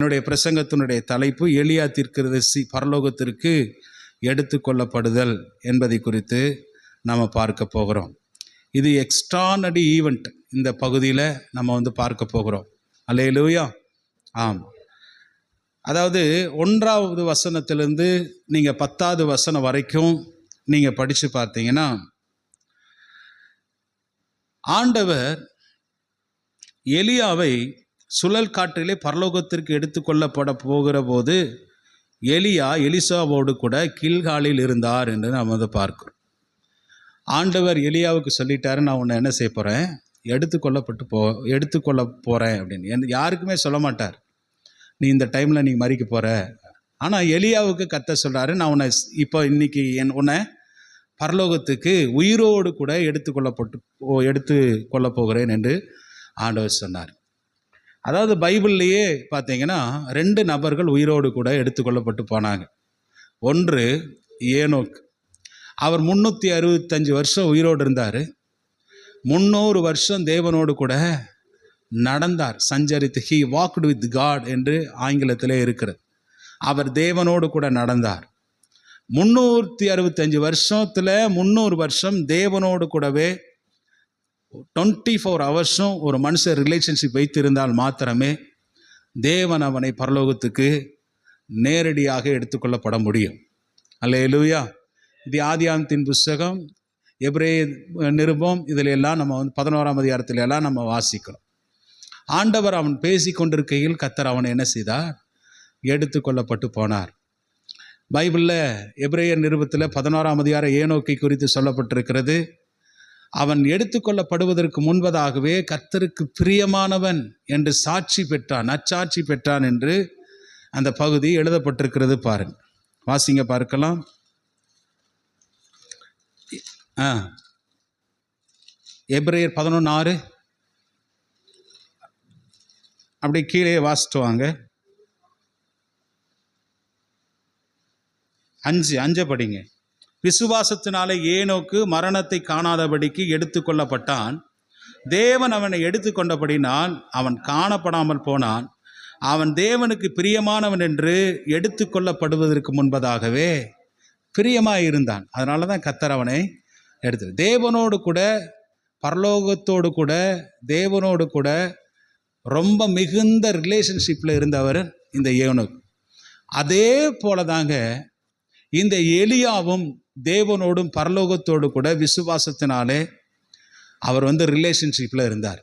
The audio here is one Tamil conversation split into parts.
என்னுடைய பிரசங்கத்தினுடைய தலைப்பு எலியா தீர்க்கதரிசி பரலோகத்திற்கு எடுத்துக்கொள்ளப்படுதல் என்பதை குறித்து நாம் பார்க்க போகிறோம். இது எக்ஸ்ட்ரானரி ஈவெண்ட். இந்த பகுதியில் நம்ம பார்க்க போகிறோம். அல்லேலூயா. ஆம், அதாவது 1வது வசனத்திலிருந்து நீங்கள் 10வது வசனம் வரைக்கும் நீங்கள் படித்து பார்த்தீங்கன்னா, ஆண்டவர் எலியாவை சுழல் காற்றிலே பரலோகத்திற்கு எடுத்துக்கொள்ளப்பட போகிற போது எலியா எலிசாவோடு கூட கில்காலில் இருந்தார் என்று நாம் பார்க்கிறோம். ஆண்டவர் எலியாவுக்கு சொல்லிட்டாரு, நான் உன்னை என்ன செய்ய போகிறேன், எடுத்துக்கொள்ள போகிறேன் அப்படின்னு. யாருக்குமே சொல்ல மாட்டார், நீ இந்த டைமில் நீ மறிக்க போகிற. ஆனால் எலியாவுக்கு கர்த்தர் சொல்கிறாரு, நான் உன்னை இன்னைக்கு உன்னை பரலோகத்துக்கு உயிரோடு கூட எடுத்துக்கொள்ள போகிறேன் என்று ஆண்டவர் சொன்னார். அதாவது பைபிள்லேயே பார்த்தீங்கன்னா 2 நபர்கள் உயிரோடு கூட எடுத்துக்கொள்ளப்பட்டு போனாங்க. ஒன்று ஏனோக். அவர் 365 வருஷம் உயிரோடு இருந்தார். 300 வருஷம் தேவனோடு கூட நடந்தார், சஞ்சரித்து. ஹி வாக்டு வித் காட் என்று ஆங்கிலத்திலே இருக்கிறது. அவர் தேவனோடு கூட நடந்தார். 365 வருஷத்தில் 300 வருஷம் தேவனோடு கூடவே 24 ஹவர்ஸும் ஒரு மனுஷன் ரிலேஷன்ஷிப் வைத்திருந்தால் மாத்திரமே தேவன் அவனை பரலோகத்துக்கு நேரடியாக எடுத்துக்கொள்ளப்பட முடியும். அல்லேலூயா. இது ஆதியாகமத்தின் புஸ்தகம், எபிரேயர் நிருபம், இதில் எல்லாம் நம்ம 11ஆம் அதிகாரத்தில் எல்லாம் நம்ம வாசிக்கிறோம். ஆண்டவர் அவன் பேசி கொண்டிருக்கையில் கர்த்தர் அவனை என்ன செய்தார், எடுத்துக்கொள்ளப்பட்டு போனார். பைபிளில் எபிரேயர் நிருபத்தில் 11ஆம் அதிகாரம் ஏனோக்கை குறித்து சொல்லப்பட்டிருக்கிறது. அவன் எடுத்துக்கொள்ளப்படுவதற்கு முன்பதாகவே கர்த்தருக்கு பிரியமானவன் என்று சாட்சி பெற்றான், நற்சாட்சி பெற்றான் என்று அந்த பகுதி எழுதப்பட்டிருக்கிறது. பாருங்க, வாசிங்க பார்க்கலாம். எபிரேயர் 11:6 அப்படி கீழே வாசிட்டு வாங்க. 5 படிங்க. விசுவாசத்தினாலே ஏனோக்கு மரணத்தை காணாதபடிக்கு எடுத்துக்கொள்ளப்பட்டான். தேவன் அவனை எடுத்துக்கொண்டபடினால் அவன் காணப்படாமல் போனான். அவன் தேவனுக்கு பிரியமானவன் என்று எடுத்துக்கொள்ளப்படுவதற்கு முன்பதாகவே பிரியமாயிருந்தான். அதனால தான் கர்த்தர் அவனை எடுத்து தேவனோடு கூட, பரலோகத்தோடு கூட, தேவனோடு கூட ரொம்ப மிகுந்த ரிலேஷன்ஷிப்பில் இருந்தவர் இந்த ஏனோக்கு. அதே போல தாங்க இந்த எலியாவும் தேவனோடும் பரலோகத்தோடு கூட விசுவாசத்தினாலே அவர் ரிலேஷன்ஷிப்பில் இருந்தார்.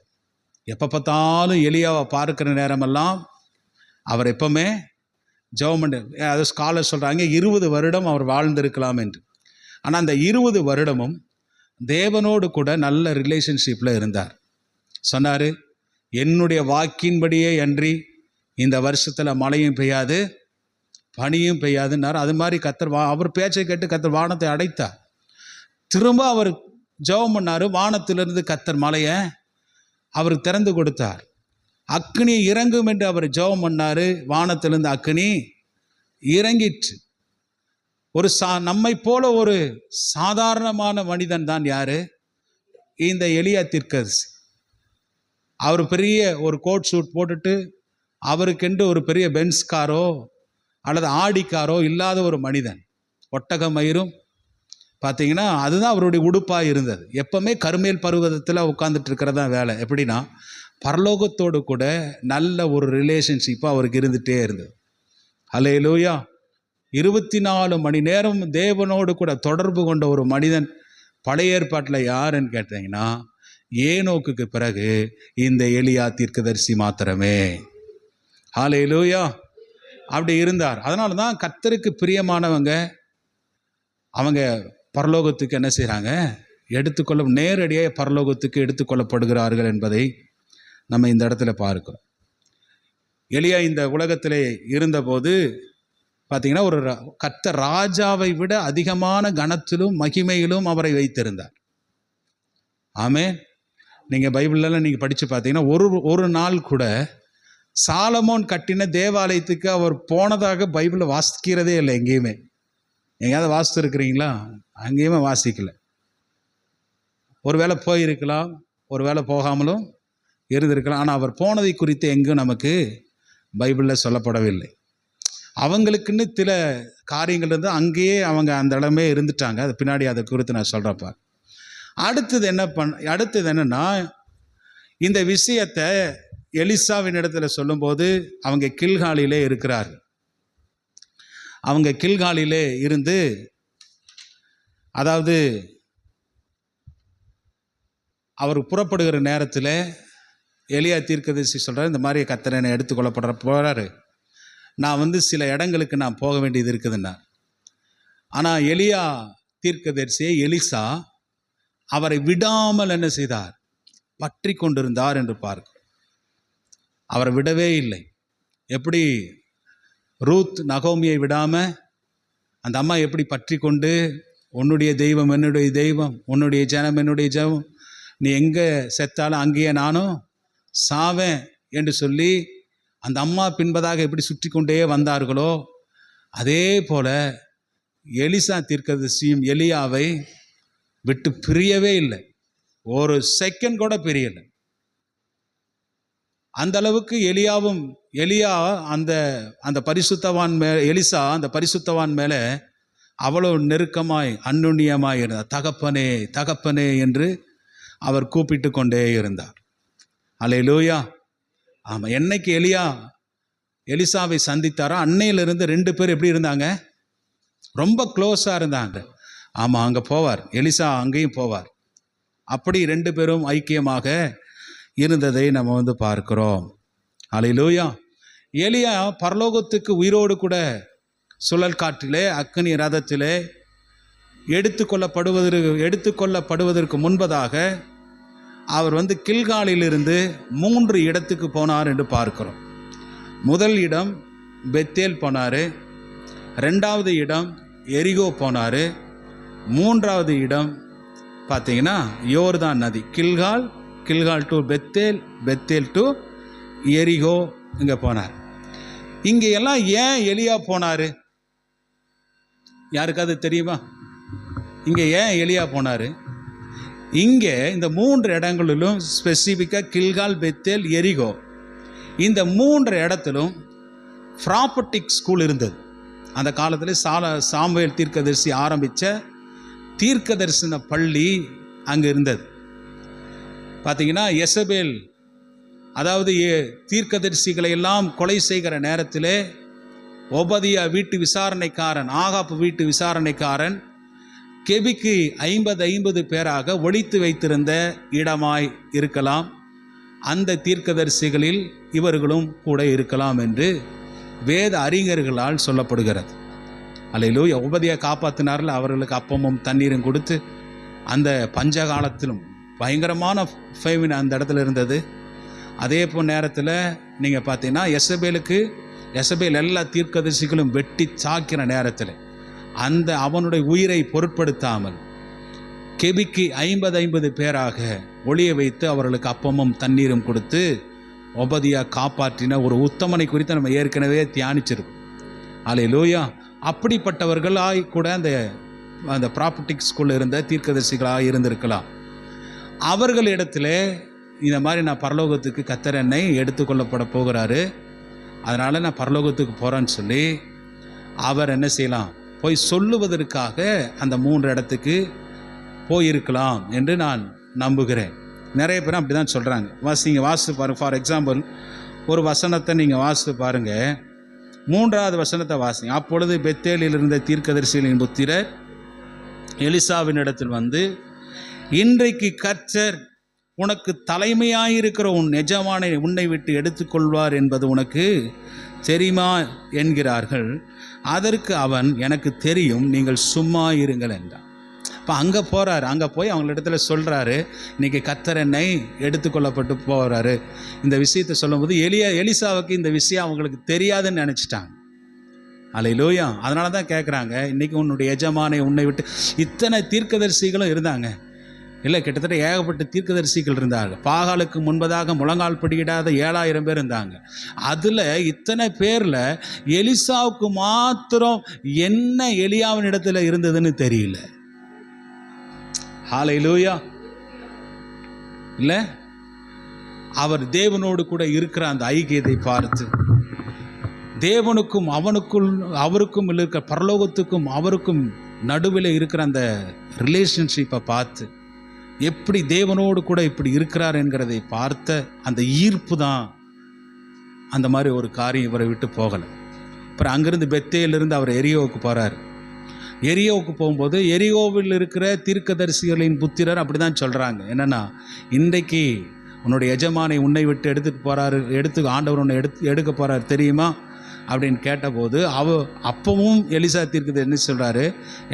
எப்போ பார்த்தாலும் எலியாவை பார்க்குற நேரமெல்லாம் அவர் எப்பவுமே ஜெபம், அது ஸ்காலர் சொல்கிறாங்க 20 வருடம் அவர் வாழ்ந்திருக்கலாம் என்று. ஆனால் அந்த 20 வருடமும் தேவனோடு கூட நல்ல ரிலேஷன்ஷிப்பில் இருந்தார். சொன்னார், என்னுடைய வாக்கின்படியே அன்றி இந்த வருஷத்தில் மழையும் பெய்யாது, பனியும் பெய்யாதுன்னார். அது மாதிரி கர்த்தர் அவர் பேச்சை கேட்டு கர்த்தர் வானத்தை அடைத்தார். திரும்ப அவர் ஜெபம் பண்ணார், வானத்திலிருந்து கர்த்தர் மலையை அவருக்கு திறந்து கொடுத்தார். அக்கினி இறங்கும் என்று அவர் ஜெபம் பண்ணார், வானத்திலிருந்து அக்கினி இறங்கிற்று. நம்மை போல ஒரு சாதாரணமான மனிதன் தான் யாரு, இந்த எலியா தீர்க்கதரிசி. அவர் பெரிய ஒரு கோட் சூட் போட்டுட்டு அவருக்கென்று ஒரு பெரிய பென்ஸ் காரோ அல்லது ஆடிக்காரோ இல்லாத ஒரு மனிதன். ஒட்டக மயிரும் பார்த்தீங்கன்னா அதுதான் அவருடைய உடுப்பாக இருந்தது. எப்பவுமே கருமேல் பருவதத்தில் உட்காந்துட்டு இருக்கிறதா வேலை. எப்படின்னா பரலோகத்தோடு கூட நல்ல ஒரு ரிலேஷன்ஷிப்பாக அவருக்கு இருந்துகிட்டே இருந்தது. அல்லேலூயா. 24 மணி நேரம் தேவனோடு கூட தொடர்பு கொண்ட ஒரு மனிதன் பழைய ஏற்பாட்டில் யாருன்னு கேட்டீங்கன்னா ஏனோக்குக்கு பிறகு இந்த எலியா தீர்க்கதரிசி மாத்திரமே. அல்லேலூயா. அப்படி இருந்தார். அதனால தான் கர்த்தருக்கு பிரியமானவங்க அவங்க பரலோகத்துக்கு என்ன செய்கிறாங்க, நேரடியாக பரலோகத்துக்கு எடுத்துக்கொள்ளப்படுகிறார்கள் என்பதை நம்ம இந்த இடத்துல பார்க்கிறோம். எலியா இந்த உலகத்திலே இருந்தபோது பார்த்தீங்கன்னா ஒரு கர்த்தர் ராஜாவை விட அதிகமான கனத்திலும் மகிமையிலும் அவரை வைத்திருந்தார். ஆமென். நீங்கள் பைபிள்லாம் நீங்கள் படித்து பார்த்தீங்கன்னா ஒரு நாள் கூட சாலமோன் கட்டின தேவாலயத்துக்கு அவர் போனதாக பைபிளில் வாசிக்கிறதே இல்லை. எங்கேயுமே எங்கேயாவது வாசித்து இருக்கிறீங்களா? அங்கேயுமே வாசிக்கல. ஒரு வேளை போயிருக்கலாம், ஒரு வேளை போகாமலும் இருந்திருக்கலாம். ஆனால் அவர் போனதை குறித்து எங்கும் நமக்கு பைபிளில் சொல்லப்படவில்லை. அவங்களுக்குன்னு சில காரியங்கள் இருந்து அங்கேயே அவங்க அந்த இடமே இருந்துட்டாங்க. அது பின்னாடி அதை குறித்து நான் சொல்கிறப்ப. அடுத்தது என்னன்னா, இந்த விஷயத்தை எலிசாவின் இடத்துல சொல்லும்போது அவங்க கில்காலிலே இருக்கிறார்கள். அவங்க கில்காலிலே இருந்து, அதாவது அவர் புறப்படுகிற நேரத்தில் எலியா தீர்க்கதரிசி சொல்கிறார், இந்த மாதிரி கர்த்தர் என்னை எடுத்துக்கொள்ளப்படுற போகிறாரு, நான் சில இடங்களுக்கு நான் போக வேண்டியது இருக்குதுன்னா. ஆனால் எலியா தீர்க்கதரிசியை எலிசா அவரை விடாமல் என்ன செய்தார்? பற்றி கொண்டிருந்தார் என்று பார்க்கிறோம். அவரை விடவே இல்லை. எப்படி ரூத் நகோமியை விடாமல் அந்த அம்மா எப்படி பற்றி கொண்டு, உன்னுடைய தெய்வம் என்னுடைய தெய்வம், உன்னுடைய ஜனம் என்னுடைய ஜனம், நீ எங்கே செத்தாலும் அங்கேயே நானும் சாவேன் என்று சொல்லி அந்த அம்மா பின்பதாக எப்படி சுற்றி கொண்டே வந்தார்களோ, அதே போல எலிசா தீர்க்கதரிசியும் எலியாவை விட்டு பிரியவே இல்லை. ஒரு செகண்ட் கூட பிரியலை. அந்த அளவுக்கு எலியா அந்த பரிசுத்தவான் எலிசா அந்த பரிசுத்தவான் மேலே அவ்வளவு நெருக்கமாய் அன்னுண்ணியமாய் இருந்தார். தகப்பனே தகப்பனே என்று அவர் கூப்பிட்டு கொண்டே இருந்தார். அல்லேலூயா. ஆமாம், என்னைக்கு எலிசாவை சந்தித்தாரோ அன்னையிலிருந்து 2 பேர் எப்படி இருந்தாங்க? ரொம்ப க்ளோஸாக இருந்தாங்க. ஆமாம், அங்கே போவார், எலிசா அங்கேயும் போவார். அப்படி 2 பேரும் ஐக்கியமாக இருந்ததை நம்ம பார்க்கிறோம். அல்லேலூயா. எலியா பரலோகத்துக்கு உயிரோடு கூட சுழல் காற்றிலே அக்கினி ரதத்திலே எடுத்துக்கொள்ளப்படுவதற்கு முன்பதாக அவர் கில்காலிலிருந்து 3 இடத்துக்கு போனார் என்று பார்க்கிறோம். முதல் இடம் பெத்தேல் போனார், 2வது இடம் எரிகோ போனார், 3வது இடம் பார்த்தீங்கன்னா யோர்தான் நதி. Gilgal to Bethel, Bethel to எரிகோ இங்கே போனார். இங்கே எல்லாம் ஏன் எலியா போனார்? யாருக்காவது தெரியுமா? இங்கே ஏன் எலியா போனார்? இங்கே இந்த 3 இடங்களிலும் ஸ்பெசிஃபிக்காக கில்கால், பெத்தேல், எரிகோ, இந்த 3 இடத்திலும் ப்ராப்பர்ட்டிக் ஸ்கூல் இருந்தது. அந்த காலத்தில் சாமுவேல் தீர்க்கதரிசி ஆரம்பித்த தீர்க்கதரிசன பள்ளி அங்கே இருந்தது. பார்த்தீங்கன்னா எசபேல், அதாவது தீர்க்கதரிசிகளை எல்லாம் கொலை செய்கிற நேரத்தில் ஒபதியா வீட்டு விசாரணைக்காரன், ஆகாப்பு வீட்டு விசாரணைக்காரன் கெபிக்கு 50 பேராக ஒழித்து வைத்திருந்த இடமாய் இருக்கலாம். அந்த தீர்க்கதரிசிகளில் இவர்களும் கூட இருக்கலாம் என்று வேத அறிஞர்களால் சொல்லப்படுகிறது. அல்லேலூயா. ஒபதியா காப்பாற்றினார்கள். அவர்களுக்கு அப்பமும் தண்ணீரும் கொடுத்து, அந்த பஞ்ச காலத்திலும் பயங்கரமான ஃபேமின் அந்த இடத்துல இருந்தது. அதே போல் நேரத்தில் நீங்கள் பார்த்தீங்கன்னா எசபேல் எல்லா தீர்க்கதரிசிகளும் வெட்டி சாக்கிற நேரத்தில் அவனுடைய உயிரை பொருட்படுத்தாமல் கெபிக்கு 50 பேராக ஒளிய வைத்து அவர்களுக்கு அப்பமும் தண்ணீரும் கொடுத்து ஒபதியா காப்பாற்றின ஒரு உத்தமனை குறித்து நம்ம ஏற்கனவே தியானிச்சிருக்கோம். அல்லேலூயா. அப்படிப்பட்டவர்களாய் கூட அந்த ப்ராப்பர்ட்டிக் ஸ்கூலில் இருந்த தீர்க்கதரிசிகளாக இருந்திருக்கலாம். அவர்களிடத்தில் இந்த மாதிரி நான் பரலோகத்துக்கு கர்த்தர் என்னை எடுத்துக்கொள்ளப்பட போகிறாரு, அதனால் நான் பரலோகத்துக்கு போகிறேன்னு சொல்லி அவர் என்ன செய்யலாம்? போய் சொல்லுவதற்காக அந்த 3 இடத்துக்கு போயிருக்கலாம் என்று நான் நம்புகிறேன். நிறைய பேர் அப்படி தான் சொல்கிறாங்க. வாசித்து பாருங்கள். ஃபார் எக்ஸாம்பிள், ஒரு வசனத்தை நீங்கள் வாசித்து பாருங்கள். 3வது வசனத்தை வாசிங்க. அப்பொழுது பெத்தேலில் இருந்த தீர்க்கதரிசிகளின் புத்திரர் எலிசாவின் இடத்தில் இன்றைக்கு கர்த்தர் உனக்கு தலைமையாயிருக்கிற உன் எஜமானை உன்னை விட்டு எடுத்துக்கொள்வார் என்பது உனக்கு தெரியுமா என்கிறார்கள். அதற்கு அவன், எனக்கு தெரியும், நீங்கள் சும்மா இருங்கள் என்றான். இப்போ அங்கே போகிறாரு. அங்கே போய் அவங்களிடத்துல சொல்கிறாரு, இன்றைக்கி கர்த்தர் என்னை எடுத்துக்கொள்ளப்பட்டு போகிறாரு. இந்த விஷயத்தை சொல்லும்போது எலிசாவுக்கு இந்த விஷயம் அவங்களுக்கு தெரியாதுன்னு நினச்சிட்டாங்க. அல்லேலூயா. அதனால தான் கேட்குறாங்க, இன்றைக்கி உன்னுடைய எஜமானை உன்னை விட்டு. இத்தனை தீர்க்கதரிசிகளும் இருந்தாங்க. இல்லை, கிட்டத்தட்ட ஏகப்பட்ட தீர்க்கதரிசிகள் இருந்தாங்க. பாகாலுக்கு முன்பதாக முழங்கால் படியிடாத 7000 பேர் இருந்தாங்க. அதில் இத்தனை பேரில் எலிசாவுக்கு மாத்திரம் என்ன எலியாவின் இடத்துல இருந்ததுன்னு தெரியல. ஹல்லேலூயா. இல்லை, அவர் தேவனோடு கூட இருக்கிற அந்த ஐக்கியத்தை பார்த்து தேவனுக்கும் அவருக்கும் இருக்கிற பரலோகத்துக்கும் அவருக்கும் நடுவில் இருக்கிற அந்த ரிலேஷன்ஷிப்பை பார்த்து எப்படி தேவனோடு கூட இப்படி இருக்கிறார் என்கிறதை பார்த்த அந்த ஈர்ப்பு தான் அந்த மாதிரி ஒரு காரியம் இவரை விட்டு போகலை. அப்புறம் அங்கிருந்து பெத்தேலிருந்து அவர் எரியோவுக்கு போகிறார். எரியோவுக்கு போகும்போது எரியோவில் இருக்கிற தீர்க்கதரிசிகளின் புத்திரர் அப்படி தான் சொல்கிறாங்க, என்னென்னா இன்றைக்கு உன்னுடைய எஜமானை உன்னை விட்டு ஆண்டவர் உன்னை எடுக்க போகிறார் தெரியுமா அப்படின்னு கேட்டபோது அப்பவும் எலிசா தீர்க்கதரிசி என்ன சொல்கிறாரு,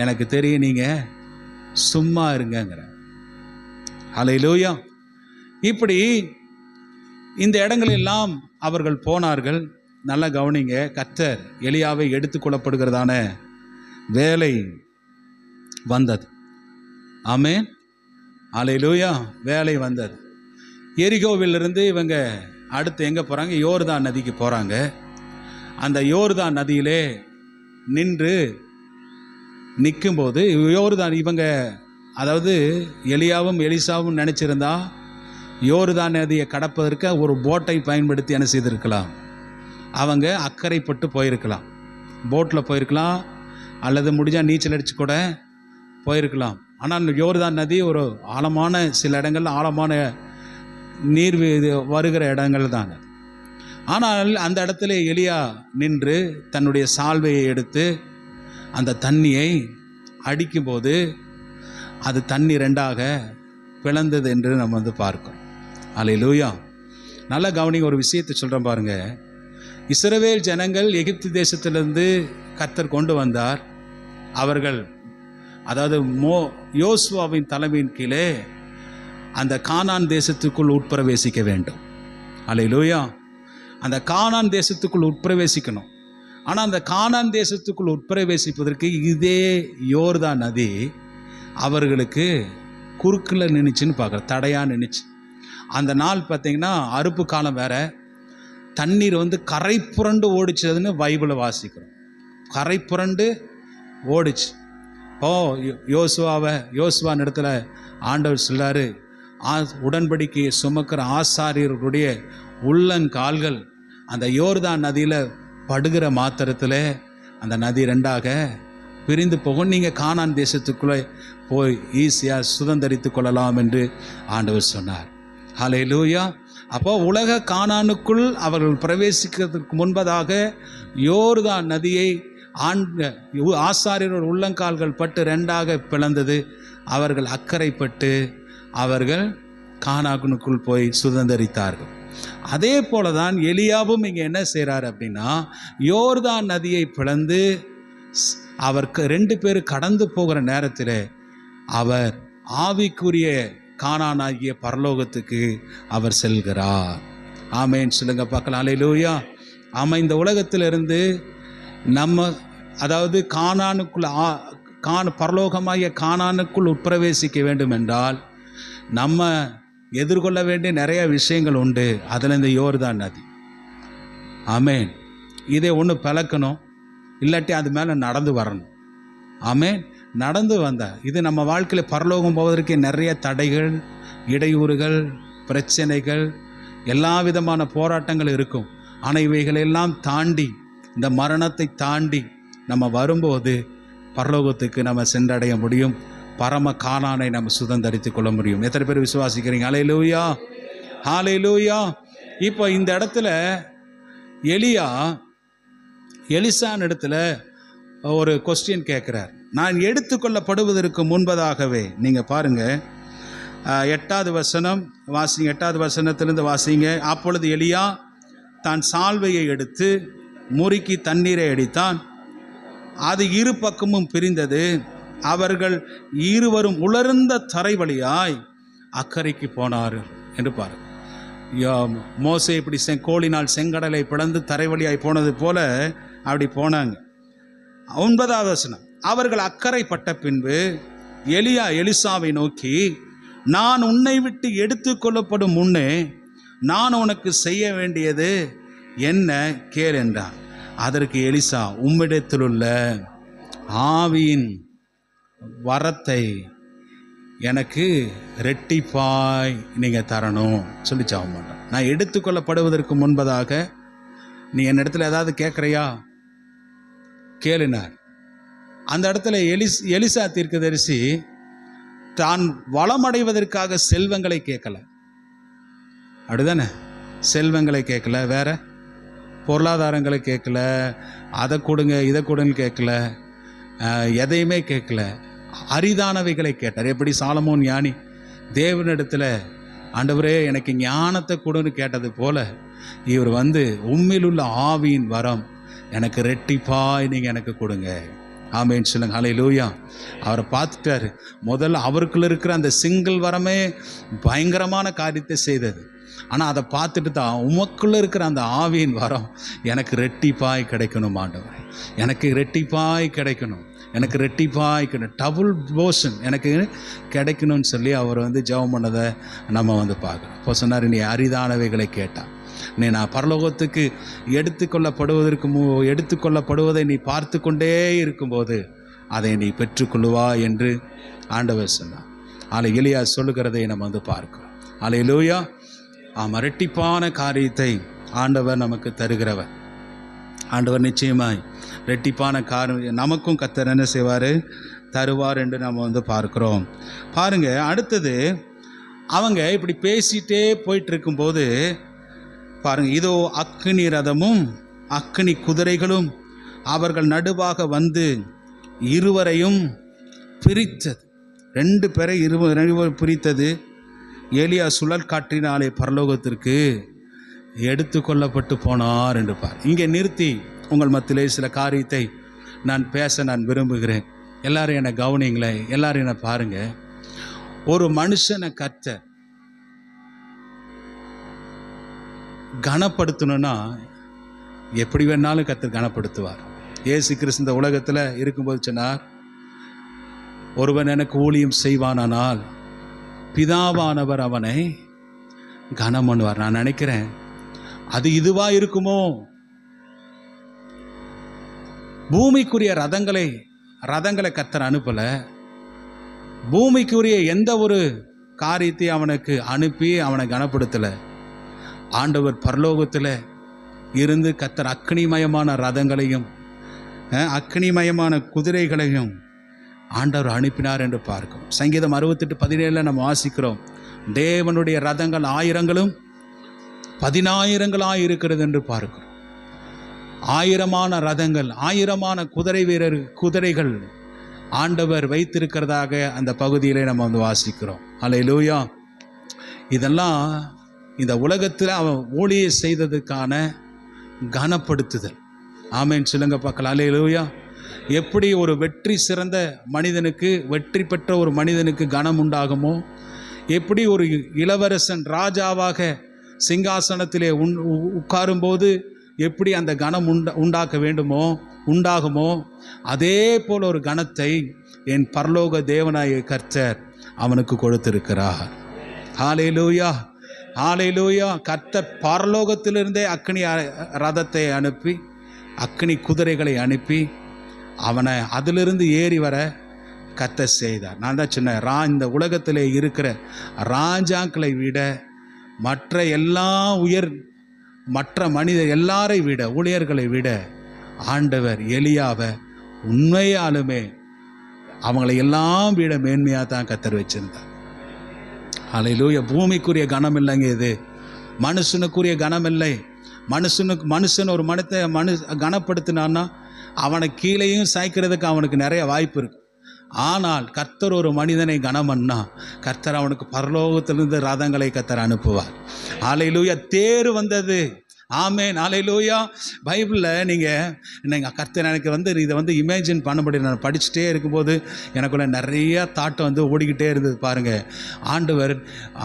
எனக்கு தெரியும், நீங்கள் சும்மா இருங்கங்கிற. ஹல்லேலூயா. இப்படி இந்த இடங்களெல்லாம் அவர்கள் போனார்கள். நல்லா கவனிங்க, கர்த்தர் எலியாவை எடுத்துக்கொள்ளப்படுகிறதான வேலை வந்தது. ஆமென். ஹல்லேலூயா. வேலை வந்தது. எரிகோவிலிருந்து இவங்க அடுத்து எங்கே போகிறாங்க? யோர்தான் நதிக்கு போகிறாங்க. அந்த யோர்தான் நதியிலே நிற்கும்போது இவங்க அதாவது எலியாவும் எலிசாவும் நினச்சிருந்தா யோர்தான் நதியை கடப்பதற்கு ஒரு போட்டை பயன்படுத்தி என்ன செய்திருக்கலாம், அவங்க அக்கறைப்பட்டு போயிருக்கலாம். போட்டில் போயிருக்கலாம், அல்லது முடிஞ்சால் நீச்சல் அடித்து கூட போயிருக்கலாம். ஆனால் யோர்தான் நதி ஒரு ஆழமான, சில இடங்களில் ஆழமான நீர் வருகிற இடங்கள் தாங்க. ஆனால் அந்த இடத்துல எலியா நின்று தன்னுடைய சால்வையை எடுத்து அந்த தண்ணியை அடிக்கும்போது அது தண்ணி ரெண்டாக பிளந்தது என்று நம்ம பார்க்கிறோம். அல்லேலூயா. நல்லா கவனிங்க, ஒரு விஷயத்தை சொல்கிறேன் பாருங்க. இஸ்ரவேல் ஜனங்கள் எகிப்து தேசத்திலிருந்து கர்த்தர் கொண்டு வந்தார். அவர்கள் அதாவது யோசுவாவின் தலைமையின் கீழே அந்த கானான் தேசத்துக்குள் உட்பிரவேசிக்க வேண்டும். அல்லேலூயா. அந்த கானான் தேசத்துக்குள் உட்பிரவேசிக்கணும். ஆனால் அந்த கானான் தேசத்துக்குள் உட்பிரவேசிப்பதற்கு இதே யோர்தான் நதி அவர்களுக்கு குறுக்கில் நின்றுச்சுன்னு பார்க்குற, தடையாக நின்றுச்சு. அந்த நாள் பார்த்திங்கன்னா அறுப்பு காலம் வேறு, தண்ணீர் கரை புரண்டு ஓடிச்சதுன்னு பைபிளை வாசிக்கிறோம். கரை புரண்டு ஓடிச்சு. யோசுவா இடத்துல ஆண்டவர் சொல்லாரு, உடன்படிக்கையை சுமக்கிற ஆசாரியர்களுடைய உள்ளங்கால்கள் அந்த யோர்தான் நதியில் படுகிற மாத்திரத்தில் அந்த நதி ரெண்டாக பிரிந்து போகும், நீங்கள் கானான் தேசத்துக்குள்ளே போய் ஈஸியாக சுதந்தரித்து கொள்ளலாம் என்று ஆண்டவர் சொன்னார். ஹல்லேலூயா. அப்போ உலக கானானுக்குள் அவர்கள் பிரவேசிக்கிறதுக்கு முன்பதாக யோர்தான் நதியை ஆசாரியர்கள் உள்ளங்கால்கள் பட்டு ரெண்டாக பிளந்தது. அவர்கள் அக்கறைப்பட்டு அவர்கள் கானானுக்குள் போய் சுதந்தரித்தார்கள். அதே போல தான் எலியாவும் இங்கே என்ன செய்கிறார் அப்படின்னா, யோர்தான் நதியை பிளந்து அவருக்கு 2 பேர் கடந்து போகிற நேரத்தில் அவர் ஆவிக்குரிய கானானாகிய பரலோகத்துக்கு அவர் செல்கிறார். ஆமேன் சொல்லுங்க பார்க்கலாம். அல்லேலூயா. ஆமாம், இந்த உலகத்திலிருந்து நம்ம அதாவது பரலோகமாகிய கானானுக்குள் உட்பிரவேசிக்க வேண்டும் என்றால் நம்ம எதிர்கொள்ள வேண்டிய நிறைய விஷயங்கள் உண்டு. அதில் இந்த யோர்தான் நதி. ஆமேன். இதை ஒன்று பழக்கணும், இல்லாட்டி அது மேலே நடந்து வரணும். ஆமேன். நடந்து வந்த இது நம்ம வாழ்க்கையில் பரலோகம் போவதற்கு நிறைய தடைகள், இடையூறுகள், பிரச்சனைகள், எல்லா விதமான போராட்டங்கள் இருக்கும். ஆனால் இவைகளெல்லாம் தாண்டி, இந்த மரணத்தை தாண்டி நம்ம வரும்போது பரலோகத்துக்கு நம்ம சென்றடைய முடியும். பரம கானானை நம்ம சுதந்தரித்து கொள்ள முடியும். எத்தனை பேர் விசுவாசிக்கிறீங்க? ஹல்லேலூயா. ஹல்லேலூயா. இப்போ இந்த இடத்துல எலிசான் இடத்துல ஒரு கொஸ்டின் கேட்குறார். நான் எடுத்துக்கொள்ளப்படுவதற்கு முன்பதாகவே, நீங்கள் பாருங்கள் 8வது வசனம் வாசிங்க. 8வது வசனத்திலிருந்து வாசிங்க. அப்பொழுது எலியா தான் சால்வையை எடுத்து முறுக்கி தண்ணீரை அடித்தான், அது இரு பக்கமும் பிரிந்தது. அவர்கள் இருவரும் உலர்ந்த தரை வழியாய் அக்கறைக்கு போனார்கள் என்று பாருங்கள். மோசே இப்படி கோலினால் செங்கடலை பிளந்து தரை வழியாய் போனது போல அப்படி போனாங்க. 9வது வசனம், அவர்கள் அக்கறைப்பட்ட பின்பு எலியா எலிசாவை நோக்கி, நான் உன்னை விட்டு எடுத்துக்கொள்ளப்படும் முன்னே நான் உனக்கு செய்ய வேண்டியது என்ன கேள் என்றான். அதற்கு எலிசா, உம்மிடத்திலுள்ள ஆவியின் வரத்தை எனக்கு ரெட்டிப்பாய் நீங்கள் தரணும் சொல்லி சாவ மாட்டேன். நான் எடுத்துக்கொள்ளப்படுவதற்கு முன்பதாக நீ என்னிடத்துல ஏதாவது கேட்குறியா கேளுனார். அந்த இடத்துல எலிசா தீர்க்கதரிசி தான் வளமடைவதற்காக செல்வங்களை கேட்கல, அப்படிதானே? செல்வங்களை கேட்கல, வேற பொருளாதாரங்களை கேட்கல, அதை கொடுங்க இதை கொடுங்க கேட்கல, எதையுமே கேட்கல. அரிதானவைகளை கேட்டார். எப்படி சாலமோன் ஞானி தேவனிடத்துல ஆண்டவரே எனக்கு ஞானத்தை கொடுன்னு கேட்டது போல, இவர் உம்மில் உள்ள ஆவியின் வரம் எனக்கு ரெட்டிப்பாய் நீங்கள் எனக்கு கொடுங்க. ஆமேன்னு சொல்லுங்க. ஹல்லேலூயா. அவரை பார்த்துட்டாரு. முதல்ல அவருக்குள்ள இருக்கிற அந்த சிங்கிள் வரமே பயங்கரமான காரியத்தை செய்தது. ஆனால் அதை பார்த்துட்டு தான் உமக்குள்ளே இருக்கிற அந்த ஆவியின் வரம் எனக்கு ரெட்டிப்பாய் கிடைக்கணும் ஆண்டவரே, எனக்கு ரெட்டிப்பாய் கிடைக்கணும், எனக்கு ரெட்டிப்பாய் டபுள் போர்ஷன் எனக்கு கிடைக்கணும்னு சொல்லி அவர் ஜெபம் பண்ணதை நம்ம பார்க்குறோம். இப்போ சொன்னார், நீ அரிதானவைகளை கேட்டான், நீ நான் பரலோகத்துக்கு எடுத்துக்கொள்ளப்படுவதை நீ பார்த்து கொண்டே இருக்கும்போது அதை நீ பெற்றுக்கொள்ளுவா என்று ஆண்டவர் சொன்னார். எலியா சொல்லுகிறதை நம்ம பார்க்கிறோம். அல்லேலூயா. ரெட்டிப்பான காரியத்தை ஆண்டவர் நமக்கு தருகிறவர். ஆண்டவர் நிச்சயமாய் ரெட்டிப்பான காரியம் நமக்கும் கர்த்தர் என்ன செய்வார், தருவார் என்று நம்ம பார்க்கிறோம். பாருங்க, அடுத்தது அவங்க இப்படி பேசிகிட்டே போயிட்டு இருக்கும்போது பாருங்க, இதோ அக்கினி ரதமும் அக்கினி குதிரைகளும் அவர்கள் நடுவாக இருவரையும் பிரித்தது. 2 பேரை பிரித்தது. எலியா சுழல் காற்றினாலே பரலோகத்திற்கு எடுத்து கொள்ளப்பட்டு போனார் என்று பார். இங்கே நிறுத்தி உங்கள் மத்தியிலே சில காரியத்தை நான் பேச விரும்புகிறேன். எல்லாரும் என்னை கவனிங்களேன், எல்லாரும் என்னை பாருங்க. ஒரு மனுஷனை கர்த்தர் கனப்படுத்தணும்னா எப்படி வேணாலும் கர்த்தர் கனப்படுத்துவார். இயேசு கிறிஸ்து இந்த உலகத்தில் இருக்கும்போது சொன்னார், ஒருவன் எனக்கு ஊழியம் செய்வானால் பிதாவானவர் அவனை கனம் பண்ணுவார். நான் நினைக்கிறேன் அது இதுவா இருக்குமோ? பூமிக்குரிய ரதங்களை கர்த்தர் அனுப்பல, பூமிக்குரிய எந்த ஒரு காரியத்தையும் அவனுக்கு அனுப்பி அவனை கனப்படுத்தலை. ஆண்டவர் பரலோகத்தில் இருந்து கர்த்தர் அக்னிமயமான ரதங்களையும் அக்னிமயமான குதிரைகளையும் ஆண்டவர் அனுப்பினார் என்று பார்க்கிறோம். சங்கீதம் 68:17 நம்ம வாசிக்கிறோம், தேவனுடைய ரதங்கள் 1000ங்களும் 10000 இருக்கிறது என்று பார்க்கிறோம். 1000 ரதங்கள், 1000 குதிரைகள் ஆண்டவர் வைத்திருக்கிறதாக அந்த பகுதியிலே நம்ம வாசிக்கிறோம். அல்லேலூயா. இதெல்லாம் இந்த உலகத்தில் அவன் ஊழியம் செய்ததுக்கான கனப்படுத்துதல். ஆமென் சொல்லுங்க பார்க்கலாம். அல்லேலூயா. எப்படி ஒரு வெற்றி சிறந்த மனிதனுக்கு, வெற்றி பெற்ற ஒரு மனிதனுக்கு கனம் உண்டாகுமோ, எப்படி ஒரு இளவரசன் ராஜாவாக சிங்காசனத்திலே உட்காரும்போது எப்படி அந்த கனம் உண்டாகுமோ, அதே போல் ஒரு கனத்தை என் பரலோக தேவனாய கர்த்தர் அவனுக்கு கொடுத்திருக்கிறார். ஹல்லேலூயா, ஹல்லேலூயா. கர்த்தர் பரலோகத்திலிருந்தே அக்கினி ரதத்தை அனுப்பி, அக்கினி குதிரைகளை அனுப்பி அவனை அதிலிருந்து ஏறி வர கர்த்தர் செய்தார். நான் தான் சொன்னேன், இந்த உலகத்தில் இருக்கிற ராஜாக்களை விட மற்ற மனிதர் எல்லாரை விட, ஊழியர்களை விட ஆண்டவர் எலியாவை உண்மையாலுமே அவங்களை எல்லாம் விட மேன்மையாக தான் கர்த்தர் வச்சிருந்தார். அல்லேலூயா. பூமிக்குரிய கனம் இல்லைங்க இது, மனுஷனுக்குரிய கனம் இல்லை. மனுஷன் ஒரு கனப்படுத்தினான்னா அவனை கீழேயும் சாய்க்கிறதுக்கு அவனுக்கு நிறைய வாய்ப்பு இருக்கு. ஆனால் கர்த்தர் ஒரு மனிதனை கனமன்னா கர்த்தர் அவனுக்கு பரலோகத்திலிருந்து ரதங்களை கர்த்தர் அனுப்புவார். அல்லேலூயா. தேர் வந்தது. ஆமென். அல்லேலூயா. பைபிளில் நீங்கள் கர்த்தர் எனக்கு இதை இமேஜின் பண்ணபடி நான் படிச்சுட்டே இருக்கும்போது எனக்குள்ள நிறைய தாட்டம் ஓடிக்கிட்டே இருந்தது. பாருங்கள், ஆண்டவர்,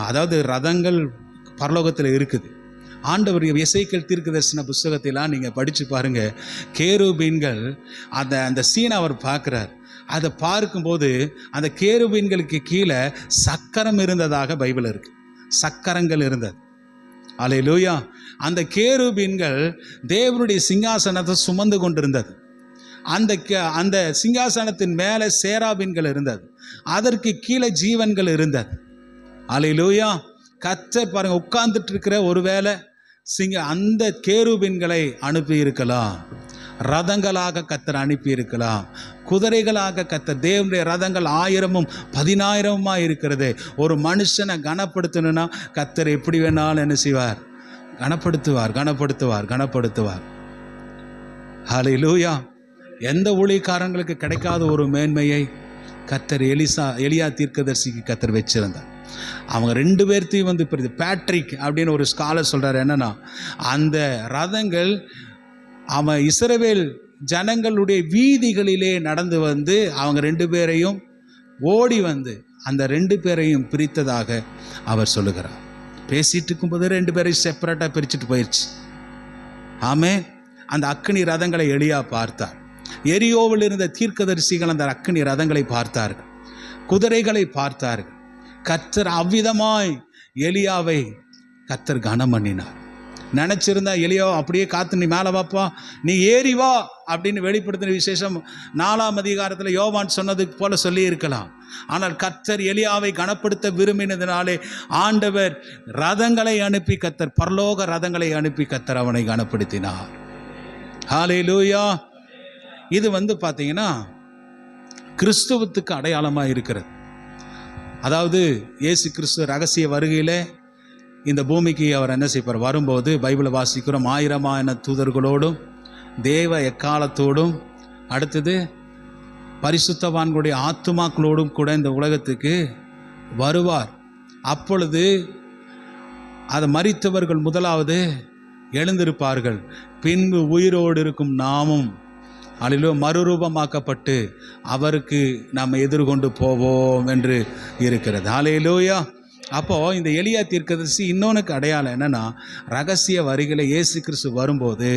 அதாவது ரதங்கள் பரலோகத்தில் இருக்குது. ஆண்டவர் எசேக்கியேல் தீர்க்கதரிசன புஸ்தகத்திலாம் நீங்கள் படித்து பாருங்கள், கேருபீன்கள் அந்த சீனை அவர் பார்க்குறார். அதை பார்க்கும்போது அந்த கேருபீன்களுக்கு கீழே சக்கரம் இருந்ததாக பைபிள் இருக்கு. சக்கரங்கள் இருந்தது. அல்லேலூயா. அந்த கேருபீன்கள் தேவனுடைய சிங்காசனத்தை சுமந்து கொண்டிருந்தது. அந்த சிங்காசனத்தின் மேலே சேராபீன்கள் இருந்தது, அதற்கு கீழே ஜீவன்கள் இருந்தது. அல்லேலூயா. கர்த்தர் பாருங்க, உட்கார்ந்துட்டு இருக்கிற ஒருவேளை அந்த கேருபீன்களை அனுப்பி இருக்கலாம், ரதங்களாக கர்த்தர் அனுப்பி இருக்கலாம், குதிரைகளாக கர்த்தர். தேவனுடைய ரதங்கள் 1000ம் 10,000மா இருக்கிறது. ஒரு மனுஷனை கனப்படுத்தணும்னா கர்த்தர் எப்படி வேணாலும் என்ன செய்வார்? கனப்படுத்துவார், கனப்படுத்துவார், கனப்படுத்துவார். ஹல்லேலூயா. எந்த ஊழியக்காரங்களுக்கு கிடைக்காத ஒரு மேன்மையை கர்த்தர் எலியா தீர்க்கதரிசிக்கு கர்த்தர் வச்சிருந்தார். அவங்க 2 பேர்த்தையும் பேட்ரிக் அப்படின்னு ஒரு ஸ்காலர் சொல்றாரு. என்னன்னா, அந்த ரதங்கள் அவன் இஸ்ரவேல் ஜனங்களுடைய வீதிகளிலே நடந்து அவங்க 2 பேரையும் ஓடி அந்த 2 பேரையும் பிரித்ததாக அவர் சொல்லுகிறார். பேசிட்டு இருக்கும்போது 2 பேரையும் செப்பரேட்டாக பிரிச்சுட்டு போயிடுச்சு. ஆமே. அந்த அக்கினி ரதங்களை எலியா பார்த்தார். எரியோவில் இருந்த தீர்க்கதரிசிகள் அந்த அக்கினி ரதங்களை பார்த்தார்கள், குதிரைகளை பார்த்தார்கள். கர்த்தர் அவ்விதமாய் எலியாவை கர்த்தர் கனம் பண்ணினார். நினச்சிருந்தா எலியா அப்படியே காத்து, நீ மேலே வாப்பா, நீ ஏறி வா அப்படின்னு வெளிப்படுத்தின விசேஷம் 4ஆம் அதிகாரத்தில் யோவான் சொன்னதுக்கு போல சொல்லி இருக்கலாம். ஆனால் கர்த்தர் எலியாவை கனப்படுத்த விரும்பினதினாலே ஆண்டவர் ரதங்களை அனுப்பி, கர்த்தர் பரலோக ரதங்களை அனுப்பி கர்த்தர் அவனை கனப்படுத்தினார். ஹல்லேலூயா. இது பார்த்தீங்கன்னா கிறிஸ்துவத்துக்கு அடையாளமாக இருக்கிறது. அதாவது இயேசு கிறிஸ்து ரகசிய வருகையில் இந்த பூமிக்கு அவர் என்ன செய்வார்? வரும்போது பைபிளை வாசிக்கிறோம், 1000 தூதர்களோடும் தேவ எக்காலத்தோடும், அடுத்தது பரிசுத்தவான்களுடைய ஆத்துமாக்களோடும் கூட இந்த உலகத்துக்கு வருவார். அப்பொழுது அதை மரித்தவர்கள் முதலாவது எழுந்திருப்பார்கள், பின்பு உயிரோடு இருக்கும் நாமும் மறுரூபமாக்கப்பட்டு அவருக்கு நாம் எதிர்கொண்டு போவோம் என்று இருக்கிறது. ஹல்லேலூயா. அப்போது இந்த எலியா தீர்க்கதரிசி இன்னொன்னுக்கு அடையாளம் என்னென்னா, ரகசிய வருகையில் இயேசு கிறிஸ்து வரும்போது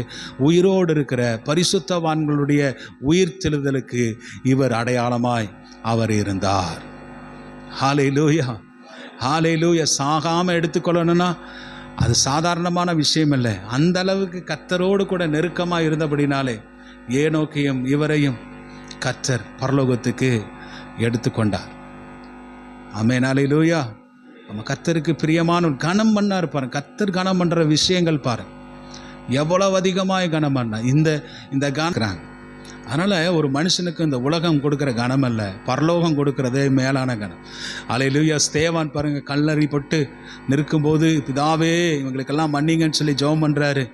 உயிரோடு இருக்கிற பரிசுத்தவான்களுடைய உயிர்த்தெழுதலுக்கு இவர் அடையாளமாய் அவர் இருந்தார். ஹல்லேலூயா, ஹல்லேலூயா. சாகாமல் எடுத்துக்கொள்ளணும்னா அது சாதாரணமான விஷயம் இல்லை. அந்த அளவுக்கு கர்த்தரோடு கூட நெருக்கமாக இருந்தபடினாலே ஏனோக்கையும் இவரையும் கர்த்தர் பரலோகத்துக்கு எடுத்துக்கொண்டார். ஆமென், ஹல்லேலூயா. நம்ம கர்த்தருக்கு பிரியமான கனம் பண்ணார் பாருங்க. கர்த்தர் கனம் பண்ணுற விஷயங்கள் பாருங்க, எவ்வளவு அதிகமாக கனம் பண்ண இந்த கனம். அதனால் ஒரு மனுஷனுக்கு இந்த உலகம் கொடுக்குற கனம் அல்ல, பரலோகம் கொடுக்குறதே மேலான கனம். ஹல்லேலூயா. ஸ்தேவான் பாருங்க, கல்லறிப்பட்டு நிற்கும்போது பிதாவே இவங்களுக்கெல்லாம் மன்னிங்கன்னு சொல்லி ஜெபம் பண்ணுறாரு.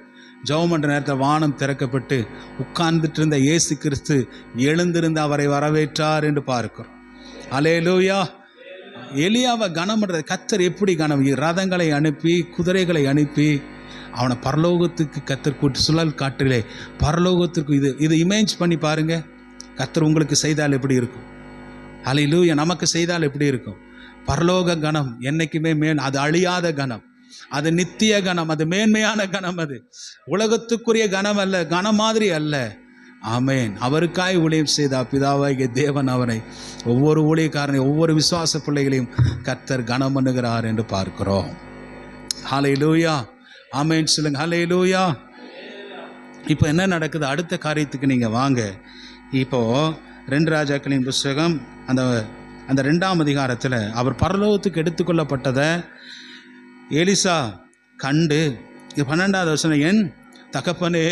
ஜெபம் பண்ணுற நேரத்தில் வானம் திறக்கப்பட்டு உட்கார்ந்துட்டு இருந்த இயேசு கிறிஸ்து எழுந்திருந்து அவரை வரவேற்றார் என்று பார்க்கிறோம். ஹல்லேலூயா. எலியாவை கனம் பண்ணுறது கர்த்தர் எப்படி கனம்? ரதங்களை அனுப்பி குதிரைகளை அனுப்பி அவனை பரலோகத்துக்கு கர்த்தர் கூட்டி சுழல் காற்றிலே பரலோகத்திற்கு இது இமேஜ் பண்ணி பாருங்க. கர்த்தர் உங்களுக்கு செய்தால் எப்படி இருக்கும்? ஹல்லேலூயா. நமக்கு செய்தால் எப்படி இருக்கும்? பரலோக கனம் என்னைக்குமே அது அழியாத கனம், அது நித்திய கனம், அது மேன்மையான கனம், அது உலகத்துக்குரிய கனம் அல்ல, கனம் மாதிரி அல்ல. ஆமேன். அவருக்காய் ஊழியம் செய்த பிதாவாகிய தேவன் அவனை, ஒவ்வொரு ஊழியக்காரனை, ஒவ்வொரு விசுவாச பிள்ளைகளையும் கர்த்தர் கனம் பண்ணுகிறார் என்று பார்க்கிறோம். ஹல்லேலூயா. ஆமேன் சொல்லுங்க. ஹல்லேலூயா. இப்போ என்ன நடக்குது? அடுத்த காரியத்துக்கு நீங்கள் வாங்க. இப்போது 2 ராஜாக்களின் புஸ்தகம் அந்த 2ஆம் அதிகாரத்தில் அவர் பரலோகத்துக்கு எடுத்துக்கொள்ளப்பட்டதை எலிசா கண்டு 12வது வசனம், என் தகப்பனே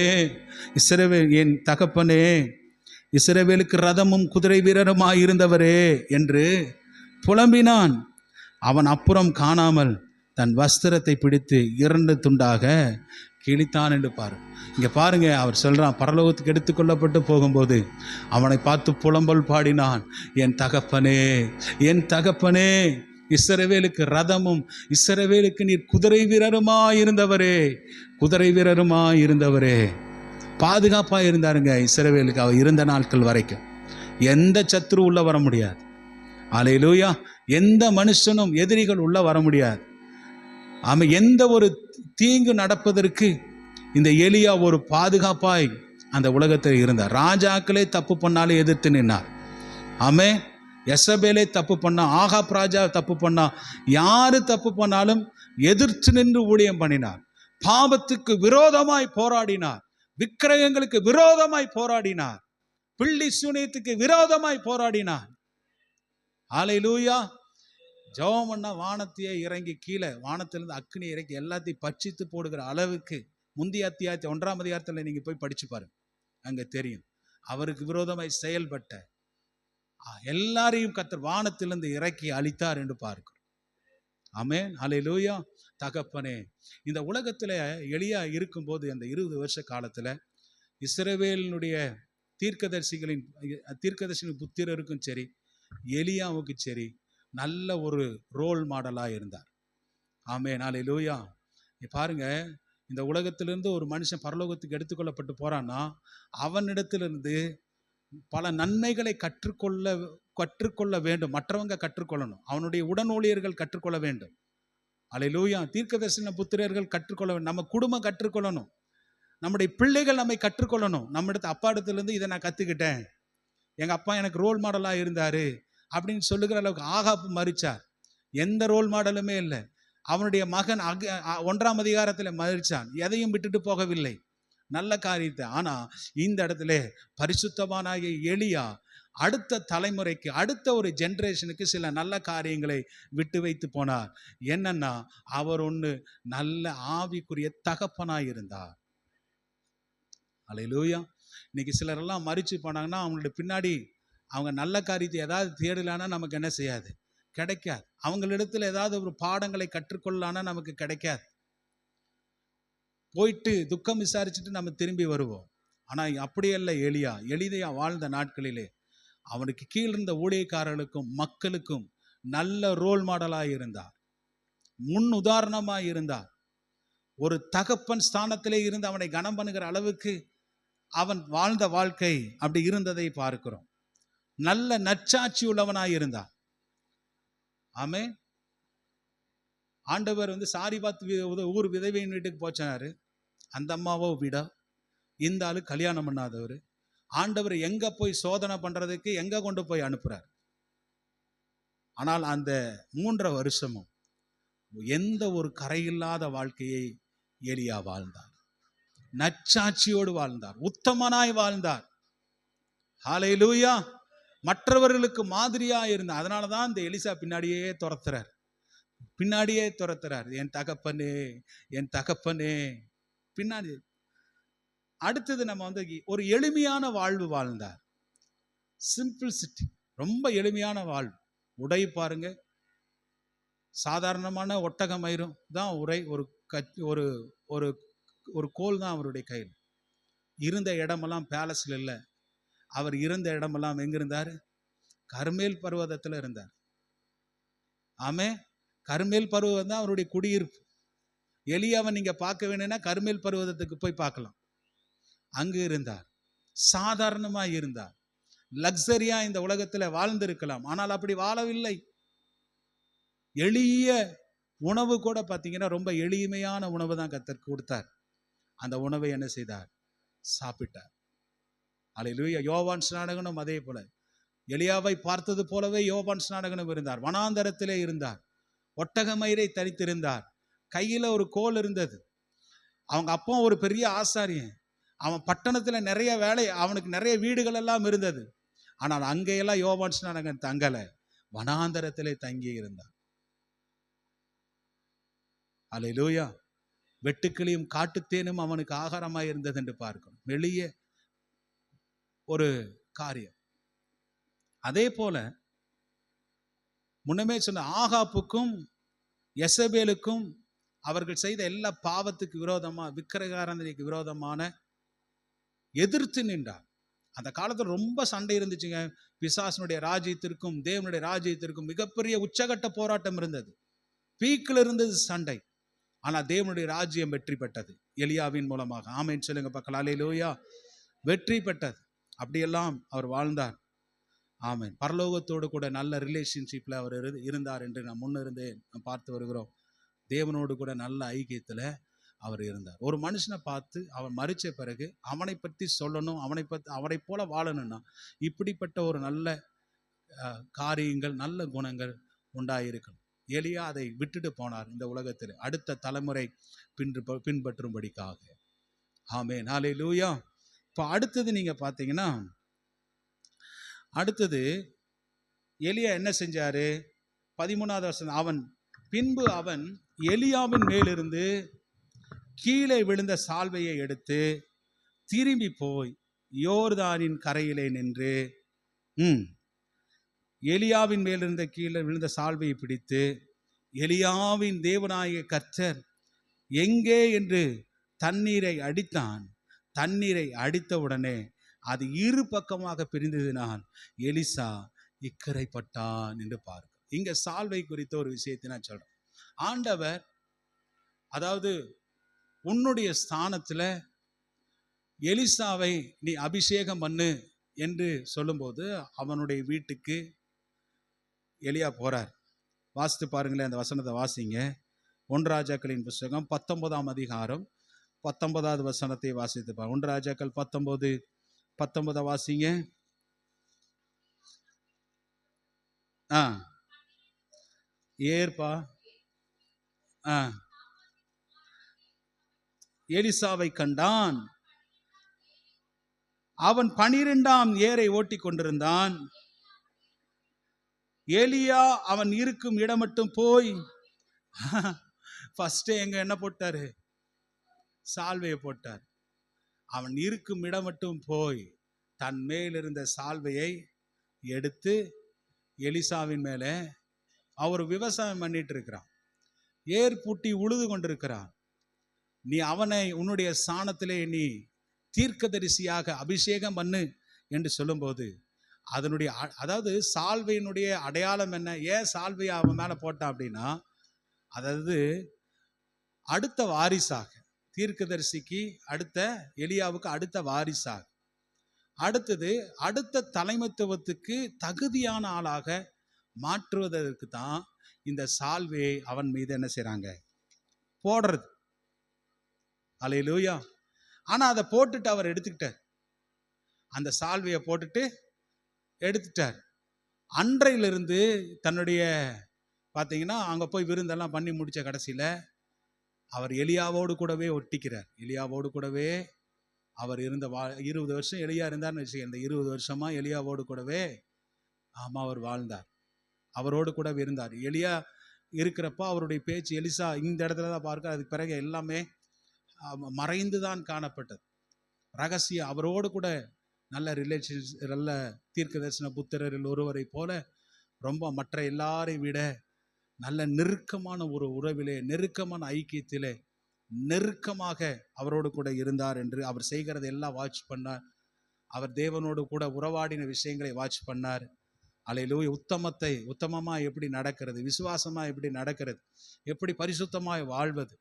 இஸ்ரவேலுக்கு ரதமும் குதிரை வீரருமாய் இருந்தவரே என்று புலம்பினான். அவன் அப்புறம் காணாமல் தன் வஸ்திரத்தை பிடித்து 2 துண்டாக கிழித்தான் என்று பாரு. இங்கே பாருங்க, அவர் சொல்கிறான், பரலோகத்துக்கு எடுத்துக்கொள்ளப்பட்டு போகும்போது அவனை பார்த்து புலம்பல் பாடினான், என் தகப்பனே, என் தகப்பனே, இஸ்ரவேலுக்கு ரதமும் இஸ்ரவேலுக்கு நீர் குதிரை வீரருமாய் இருந்தவரே, குதிரை வீரருமாய் இருந்தவரே. பாதுகாப்பாக இருந்தாருங்க இஸ்ரவேலுக்கு. அவர் இருந்த நாட்கள் வரைக்கும் எந்த சத்துரு உள்ள வர முடியாது. ஹல்லேலூயா. எந்த மனுஷனும் எதிரிகள் உள்ள வர முடியாது. ஆமாம். எந்த ஒரு தீங்கு நடப்பதற்கு இந்த எலியா ஒரு பாதுகாப்பாய் அந்த உலகத்தில் இருந்தார். ராஜாக்களே தப்பு பண்ணாலே எதிர்த்து நின்னார். ஆமே. எசபேலே தப்பு பண்ணா, ஆகாப் ராஜா தப்பு பண்ணா, யாரு தப்பு பண்ணாலும் எதிர்த்து நின்று ஊழியம் பண்ணினார். பாவத்துக்கு விரோதமாய் போராடினார், விக்கிரகங்களுக்கு விரோதமாய் போராடினார், பிள்ளி சூனியத்துக்கு விரோதமாய் போராடினார். ஹல்லேலூயா. ஜெபம் பண்ணா வானத்தையே இறங்கி கீழே வானத்திலிருந்து அக்னி இறங்கி எல்லாத்தையும் பட்சித்து போடுகிற அளவுக்கு முந்தைய அத்தியாயத்தை 1ஆம் அதிகாரத்தில் நீங்க போய் படிச்சு பாருங்க, அங்க தெரியும். அவருக்கு விரோதமாய் செயல்பட்ட எல்லாரையும் கர்த்தர் வானத்திலிருந்து இறக்கி அழித்தார் என்று பார்க்கிறோம். ஆமென், அல்லேலூயா. தகப்பனே, இந்த உலகத்துல எலியா இருக்கும்போது அந்த 20 வருஷ காலத்துல இஸ்ரவேலினுடைய தீர்க்கதரிசிகளின் புத்திரருக்கும் சரி, எலியாவுக்கு சரி, நல்ல ஒரு ரோல் மாடலா இருந்தார். ஆமென், அல்லேலூயா. பாருங்க, இந்த உலகத்திலிருந்து ஒரு மனுஷன் பரலோகத்துக்கு எடுத்துக்கொள்ளப்பட்டு போறான்னா அவனிடத்திலிருந்து பல நன்மைகளை கற்றுக்கொள்ள வேண்டும். மற்றவங்க கற்றுக்கொள்ளணும், அவனுடைய உடனூழியர்கள் கற்றுக்கொள்ள வேண்டும். அல்லேலூயா. தீர்க்கதரிசன புத்திரர்கள் கற்றுக்கொள்ள வேண்டும், நம்ம குடும்பம் கற்றுக்கொள்ளணும், நம்முடைய பிள்ளைகள் நம்மை கற்றுக்கொள்ளணும். நம்ம அப்பா இடத்துலேருந்து இதை நான் கற்றுக்கிட்டேன், எங்கள் அப்பா எனக்கு ரோல் மாடலாக இருந்தார் அப்படின்னு சொல்லுகிற அளவுக்கு ஆகாப்பு மரிச்சார். எந்த ரோல் மாடலுமே இல்லை. அவனுடைய மகன் 1ஆம் அதிகாரத்தில் மரிச்சான், எதையும் விட்டுட்டு போகவில்லை, நல்ல காரியத்தை. ஆனால் இந்த இடத்துல பரிசுத்தவானாகிய எலியா அடுத்த தலைமுறைக்கு, அடுத்த ஒரு ஜென்ரேஷனுக்கு சில நல்ல காரியங்களை விட்டு வைத்து போனார். என்னன்னா, அவர் ஒன்று நல்ல ஆவிக்குரிய தகப்பனாய் இருந்தார். அல்லேலூயா. இன்னைக்கு சிலரெல்லாம் மரிச்சு போனாங்கன்னா அவங்களுடைய பின்னாடி அவங்க நல்ல காரியத்தை ஏதாவது தேடலான்னா நமக்கு என்ன செய்யாது, கிடைக்காது. அவங்களிடத்தில் ஏதாவது ஒரு பாடங்களை கற்றுக்கொள்ளலான்னா நமக்கு கிடைக்காது. போயிட்டு துக்கம் விசாரிச்சுட்டு நம்ம திரும்பி வருவோம். ஆனால் அப்படியல்ல எலியா. எளிதையா வாழ்ந்த நாட்களிலே அவனுக்கு கீழ் இருந்த ஊழியக்காரர்களுக்கும் மக்களுக்கும் நல்ல ரோல் மாடலாக இருந்தார், முன் உதாரணமாக இருந்தார். ஒரு தகப்பன் ஸ்தானத்திலே இருந்து அவனை கனம் பண்ணுகிற அளவுக்கு அவன் வாழ்ந்த வாழ்க்கை அப்படி இருந்ததை பார்க்கிறோம். நல்ல நற்சாட்சி உள்ளவனாய் இருந்தார். ஆமே. ஆண்டவர் சாரிபாத் ஊர் விதவையின் வீட்டுக்கு போச்சாரு. அந்த அம்மாவோ விடா, இந்த ஆளு கல்யாணம் பண்ணாதவர். ஆண்டவர் எங்க போய் சோதனை பண்றதுக்கு எங்க கொண்டு போய் அனுப்புறார். ஆனால் அந்த 3 வருஷமும் எந்த ஒரு கரையில்லாத வாழ்க்கையை எலியா வாழ்ந்தார். நற்சாட்சியோடு வாழ்ந்தார், உத்தமனாய் வாழ்ந்தார். ஹல்லேலூயா. மற்றவர்களுக்கு மாதிரியா இருந்தார். அதனாலதான் இந்த எலிசா பின்னாடியே துரத்துறார். என் தகப்பனே, என் தகப்பனே பின்னாடி. அடுத்தது நம்ம ஒரு எளிமையான வாழ்வு வாழ்ந்தார். சிம்பிள்சிட்டி, ரொம்ப எளிமையான வாழ்வு. உடை பாருங்க, சாதாரணமான ஒட்டக மயிரும் தான் உரை, ஒரு ஒரு ஒரு கோல் தான் அவருடைய கையில். இருந்த இடமெல்லாம் பேலஸ்ல இல்லை, அவர் இருந்த இடமெல்லாம் எங்க இருந்தார்? கர்மேல் பர்வதத்தில் இருந்தார். ஆமே. கர்மேல் பர்வதம் தான் அவருடைய குடியிருப்பு. எலியாவை நீங்க பார்க்க வேணும்னா கர்மேல் பர்வதத்துக்கு போய் பார்க்கலாம். அங்கு இருந்தார், சாதாரணமா இருந்தார். லக்ஸரியா இந்த உலகத்தில் வாழ்ந்திருக்கலாம், ஆனால் அப்படி வாழவில்லை. எளிய உணவு கூட பார்த்தீங்கன்னா ரொம்ப எளிமையான உணவு தான் கர்த்தர் கொடுத்தார். அந்த உணவை என்ன செய்தார்? சாப்பிட்டார். அல்லேலூயா. யோவான் ஸ்நானகனும் அதே போல எலியாவை பார்த்தது போலவே யோவான் ஸ்நானகனும் இருந்தார். வனாந்தரத்திலே இருந்தார், ஒட்டக மயிரை தரித்திருந்தார், கையில ஒரு கோல் இருந்தது. அவங்க அப்பா ஒரு பெரிய ஆசாரியன், அவன் பட்டணத்தில் நிறைய வேலை, அவனுக்கு நிறைய வீடுகள் எல்லாம் இருந்தது. ஆனால் அங்கேயெல்லாம் யோவான் ஸ்நானகன் தங்கல, வனாந்தரத்திலே தங்கி இருந்தார். அல்லேலூயா. வெட்டுக்கிளியும் காட்டுத்தேனும் அவனுக்கு ஆகாரமாய் இருந்தது என்று பார்க்கணும். வெளிய ஒரு காரியம். அதே போல முன்னமே சொன்ன ஆகாப்புக்கும் யெசபேலுக்கும் அவர்கள் செய்த எல்லா பாவத்துக்கு விரோதமா, விக்கிரகாராதனைக்கு விரோதமான எதிர்த்து நின்றார். அந்த காலத்தில் ரொம்ப சண்டை இருந்துச்சுங்க. பிசாசனுடைய ராஜ்யத்திற்கும் தேவனுடைய ராஜ்யத்திற்கும் மிகப்பெரிய உச்சகட்ட போராட்டம் இருந்தது. பீக்கில் இருந்தது சண்டை. ஆனால் தேவனுடைய ராஜ்யம் வெற்றி பெற்றது எலியாவின் மூலமாக. ஆமென் சொல்லுங்க பார்க்கலாம். அல்லேலூயா. வெற்றி பெற்றது. அப்படியெல்லாம் அவர் வாழ்ந்தார். ஆமென். பரலோகத்தோடு கூட நல்ல ரிலேஷன்ஷிப்ல அவர் இருந்தார் என்று நாம் முன்னிருந்தே பார்த்து வருகிறோம். தேவனோடு கூட நல்ல ஐக்கியத்தில் அவர் இருந்தார். ஒரு மனுஷனை பார்த்து அவன் மரிச்ச பிறகு அவனை பற்றி சொல்லணும், அவனை போல வாழணும்னா இப்படிப்பட்ட ஒரு நல்ல காரியங்கள், நல்ல குணங்கள் உண்டாயிருக்கணும். எலியா அதை விட்டுட்டு போனார் இந்த உலகத்தில், அடுத்த தலைமுறை பின்பற்றும்படிக்காக. ஆமென். ஹல்லேலூயா. இப்போ அடுத்தது நீங்க பார்த்தீங்கன்னா, அடுத்தது எலியா என்ன செஞ்சாரு? 13வது வசனம், பின்பு அவன் எலியாவின் மேலிருந்து கீழே விழுந்த சால்வையை எடுத்து திரும்பி போய் யோர்தானின் கரையிலே நின்று எலியாவின் மேலிருந்த கீழே விழுந்த சால்வையை பிடித்து, எலியாவின் தேவனாகிய கர்த்தர் எங்கே என்று தண்ணீரை அடித்தான். தண்ணீரை அடித்தவுடனே அது இரு பக்கமாக பிரிந்ததினால் எலிசா இக்கரைப்பட்டான் என்று பார்க்க. இங்க சால்வை குறித்த ஒரு விஷயத்தை நான் சொல்றேன். ஆண்டவர், அதாவது உன்னுடைய ஸ்தானத்துல எலிசாவை நீ அபிஷேகம் பண்ணு என்று சொல்லும்போது அவனுடைய வீட்டுக்கு எலியா போறார். வாசித்து பாருங்களேன், அந்த வசனத்தை வாசிங்க. 1 ராஜாக்களின் புஸ்தகம் 19ஆம் அதிகாரம் 19வது வசனத்தை வாசித்து பாருங்க. 1 ராஜாக்கள் 19 வாசிங்க. ஏற்பா எலிசாவை கண்டான். அவன் 12ஆம் ஏரை ஓட்டி கொண்டிருந்தான். எலியா அவன் இருக்கும் இடம் மட்டும் போய் ஃபர்ஸ்ட் எங்க என்ன போட்டாரு? சால்வையை போட்டார். அவன் இருக்கும் இடம் மட்டும் போய் தன் மேல் இருந்த சால்வையை எடுத்து எலிசாவின் மேலே, அவர் விவசாயம் பண்ணிட்டு இருக்கிறான், ஏர் பூட்டி உழுது கொண்டிருக்கிறான். நீ அவனை உன்னுடைய ஸ்தானத்திலே நீ தீர்க்கதரிசியாக அபிஷேகம் பண்ணு என்று சொல்லும்போது, அதனுடைய அதாவது சால்வையினுடைய அடையாளம் என்ன? ஏன் சால்வையை அவன் மேலே போட்டான் அப்படின்னா, அதாவது அடுத்த வாரிசாக, தீர்க்கதரிசிக்கு அடுத்த, எலியாவுக்கு அடுத்த வாரிசாக, அடுத்தது அடுத்த தலைமைத்துவத்துக்கு தகுதியான ஆளாக மாற்றுவதற்கு தான் இந்த சால்வையை அவன் மீது என்ன செய்றாங்க? போடுறது. அல்லேலூயா. ஆனா அதை போட்டுட்டு அவர் எடுத்துக்கிட்டார். அந்த சால்வையை போட்டுட்டு எடுத்துட்டார். அன்றையிலிருந்து தன்னுடைய பார்த்தீங்கன்னா அங்கே போய் விருந்தெல்லாம் பண்ணி முடித்த கடைசியில் அவர் எலியாவோடு கூடவே ஒட்டிக்கிறார். எலியாவோடு கூடவே அவர் இருந்த 20 வருஷம் எலியா இருந்தார்னு வச்சுக்க. இந்த 20 வருஷமா எலியாவோடு கூடவே அவர் வாழ்ந்தார், அவரோடு கூடவே இருந்தார். எலியா இருக்கிறப்ப அவருடைய பேச்சு எலிசா இந்த இடத்துல தான் பார்க்க. அதுக்கு பிறகு எல்லாமே மறைந்து தான் காணப்பட்டது. ரகசியம் அவரோடு கூட நல்ல ரிலேஷன்ஸ், நல்ல தீர்க்க தரிசன புத்திரரில் ஒருவரை போல ரொம்ப மற்ற எல்லாரையும் விட நல்ல நெருக்கமான ஒரு உறவிலே, நெருக்கமான ஐக்கியத்திலே நெருக்கமாக அவரோடு கூட இருந்தார் என்று அவர் செய்கிறதை எல்லாம் வாட்ச் பண்ணார். அவர் தேவனோடு கூட உறவாடின விஷயங்களை வாட்ச் பண்ணார். அல்லேலூயா. உத்தமமாக எப்படி நடக்கிறது, விசுவாசமாக எப்படி நடக்கிறது, எப்படி பரிசுத்தமாய் வாழ்வது,